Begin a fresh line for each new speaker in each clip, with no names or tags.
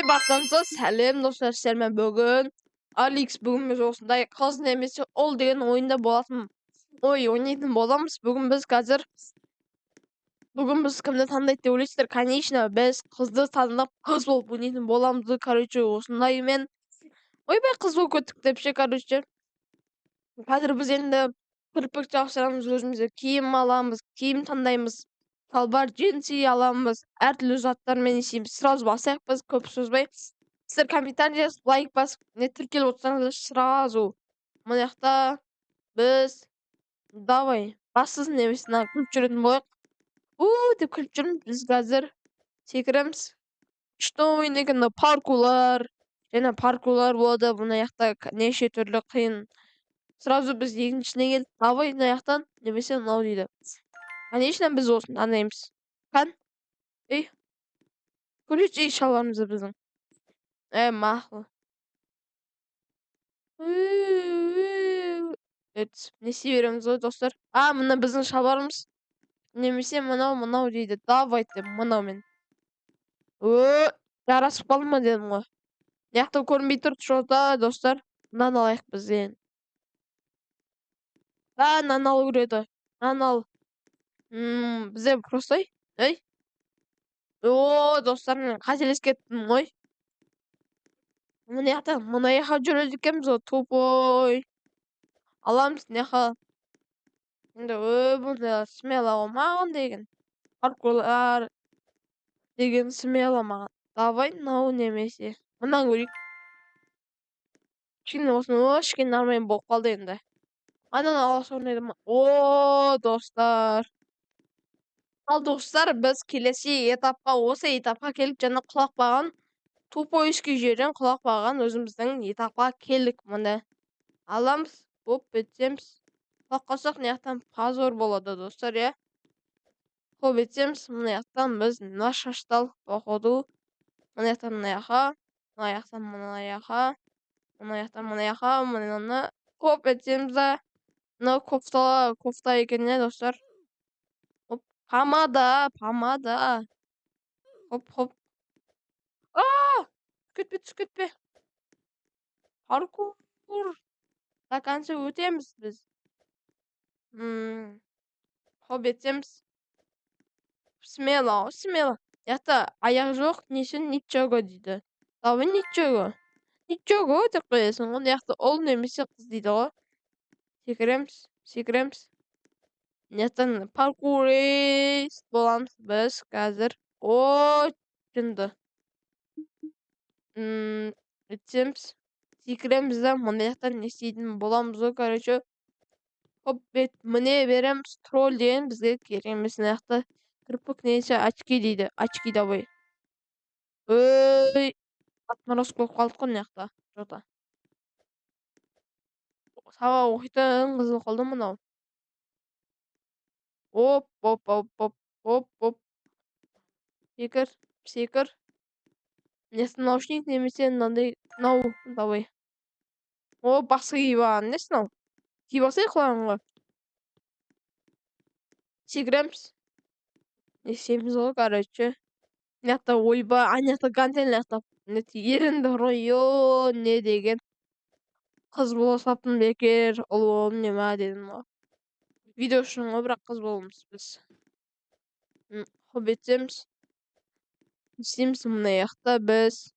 Бартаңызға сәлем достар, сіздермен бүгін Алекс бүгін біз осындай қыз немесе ол деген ойында ойнайтын боламыз. Бүгін біз кімді таңдайды деп ойлайсыздар? Конечно, біз қызды таңдап қыз болып ойнайтын боламыз. Короче, осындай мен ойбай қыз болып кеттік деп ше, короче. Қазір біз енді кірпік жапсырамыз, өзімізге киім аламыз, киім таңдаймыз. Шалбар, джинсы аламыз, әртүрлі заттармен есейміз. Сразу басайық біз, көп сөзбай. Сіздер комментарий жазып, лайк басып, не тіркеліп отырсаңыздар сразу мына жақта біз давай бассыз немесе күліп жүретін болайық. Деп күліп жүрміз. Біз қазір секіреміз. Күшті ойын екен, паркурлар және паркурлар болады. Мына жақта неше түрлі қиын. Сразу біз екіншісіне келдік. Давай мына жақтан немесе мынау дейді. Конечно, біз осыны таңдаймыз. Көрейікші шалбарымызды біздің. Мақұл. Не істей береміз ғой достар? Мына біздің шалбарымыз. Немесе мынау дейді. Давайте мынаумен. Жарасып қалды ма дедім ғой. Яқты көрінбей тұр жота достар. Мынаны алайық бізден. Мынаны алу керек. Мынаны ал. Бізде просто достар, мен қателесіп кеттім ғой. Мына жаққа жүреді екенбіз ғой, тупой. Аламыз мына жаққа. Енді бұнда смело маған деген. Паркурлар деген смело маған. Давай мынау немесе. Мынаны көрейік. Кішкене нормально болып қалды енді. Ананы аласы орнайды ма? Достар. Ал достар, біз келесі осы этапқа келіп жаңа құлақ баған, тупой ішкі жерден құлақ баған өзіміздің этапқа келдік. Мында аламыз, бетсеміз. Құлақ қалсақ, мына жақтан позор болады достар, етсеміз, мына жақтан біз на шаштал походу. Мына жақтан мына жаққа, мына жақтан мына жаққа, мына жақтан мына жаққа, мынаны етсеміз да. Мынау кофта екен, достар. Помада. Хоп. Түсіп кетпе. Паркур. До конца өтеміз біз. Етсеміз. Смело. Яқта аяқ жоқ, несін ничего дейді. Давай ничего деп қоясың ғой. Яқта ол немесе қыз дейді ғой. Секіреміз. Яқтан паркурист боламыз біз қазір. Жынды. Етсеміз. Секіреміз да, мұны яқтан не істейтін боламыз ғой, короче. Міне береміз, тролль деген бізге кереміз. Мына жақта кірпік несі очки дейді. Очки давай. Отморозок болып қалдық қой мына жақта. Жота. Сабақ оқитын қызыл қалды мынау. Оп. Секір. Несі наушник немесе мынандай, давай. Басы киіп алған, несі мынау? Киіп алсай құлағыңға. Секіреміз. Не істейміз ғой, короче. Мына жақта ойбай, ана жақта гантель жақта. Ерінді ғой, не деген. Қыз бола саптым бекер, ұлым нема дедім ғой. Видео үшін ғой, бірақ қыз болымыз біз. Етсеміз. Істейміз мына жақта біз.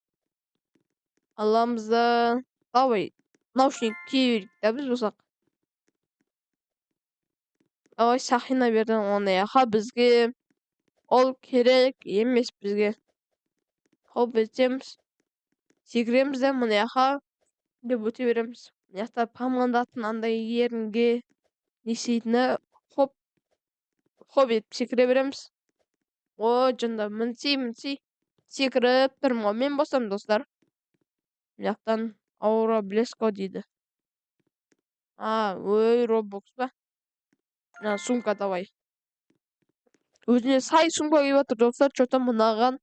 Аламыз да. Давай. Наушник киіп берейік, біз болсақ. Давай, сақина берден оны яқа бізге. Ол керек емес бізге. Етсеміз. Секіреміз де мұны яқа. Деп өте береміз. Мына жақта помадатын андай ерінге несейтіні. Етіп секіре береміз. Жында мінсей. Секіріп тұрмын ғой. Мен болсам достар. Мына жақтан ауыра блеско дейді. Робокс ба? Сумка давай. Өзіне сай сумка киіп отыр достар. Что-то мынаған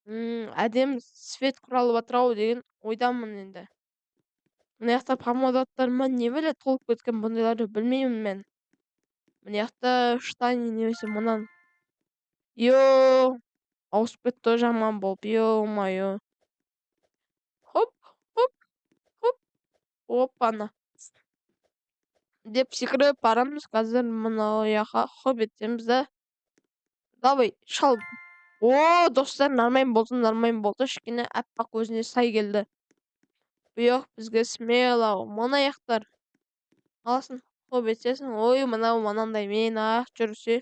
әдем свет құралып атырау деген ойдамын енді. Мына жақта помадаттар ма не біле толып кеткен, бұндайларды білмеймін мен. Мына жақта штани немесе мұнан. Ауысып кетті жаман болып. Ё-майо. Опана. Деп секіріп барамыз қазір мынау жаққа хоп етеміз да. Давай, шал. О, достар, нормально болды. Кішкене аппақ өзіне сай келді. Бұйық бізге смело. Мына яқтар. Аласың, хоп етесің. Ой, мынау мынандай мен ақ жүрсе.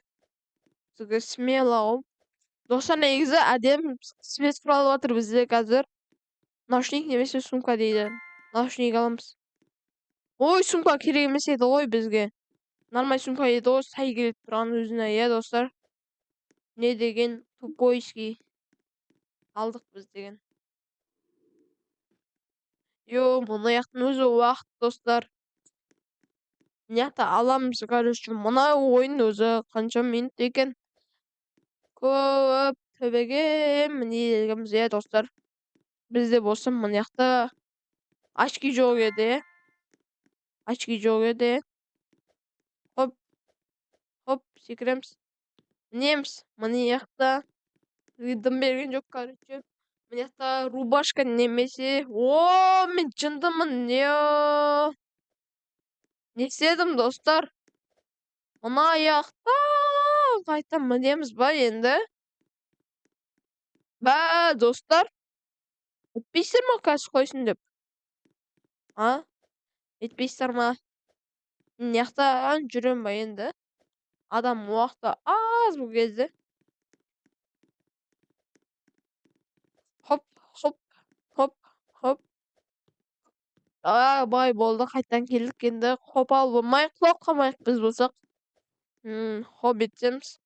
Бізге смело. Достар, негізі әдем свет құралып жатыр бізде қазір. Наушник немесе сумка дейді. Наушник аламыз. Ой, сумка керек емес еді ғой бізге. Нормаль сумка еді ғой, сай келіп тұрған өзіне, иә достар. Не деген тупойский. Алдық біз деген. Йо, мұны яқтың өзі уақыт, достар. Мыняқта аламыз, короче, мына ойын өзі қанша минут екен. Көп төбеге міне дегенбіз, иә достар. Бізде болсын мыняқта очки жоқ еді. Очки жоқ еді. Хоп, хоп, секіреміз. Неміз, міне яқта. Дым берген жоқ, короче. Мыняқта рубашка немесе. О, мен жындымын, не істедім, достар? Мына яқта қайта мінеміз ба енді? Бә, достар. Өтпейсіздер ма қазір қойсын деп? А? Етпейсіздер ма? Мыняқта жүрем ба енді? Адам уақыты аз бұл кезде. Хоп, хоп, хоп, хоп. Бай болды, қайтан келдік енді. Қопал болмайық, құлап қалмайық біз болсақ. Хоп етсеміз.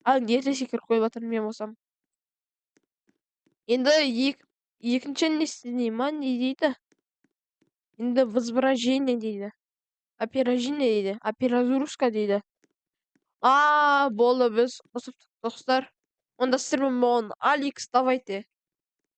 Ерте секіріп қойып жатырмын мен болсам. Енді екінші не істеймін ма, не дейді? Енді возбражение дейді. Операжение дейді. Операзуруска дейді. Болды, біз қосыптық, достар. Онда сіздермен болған Алекс, давайте.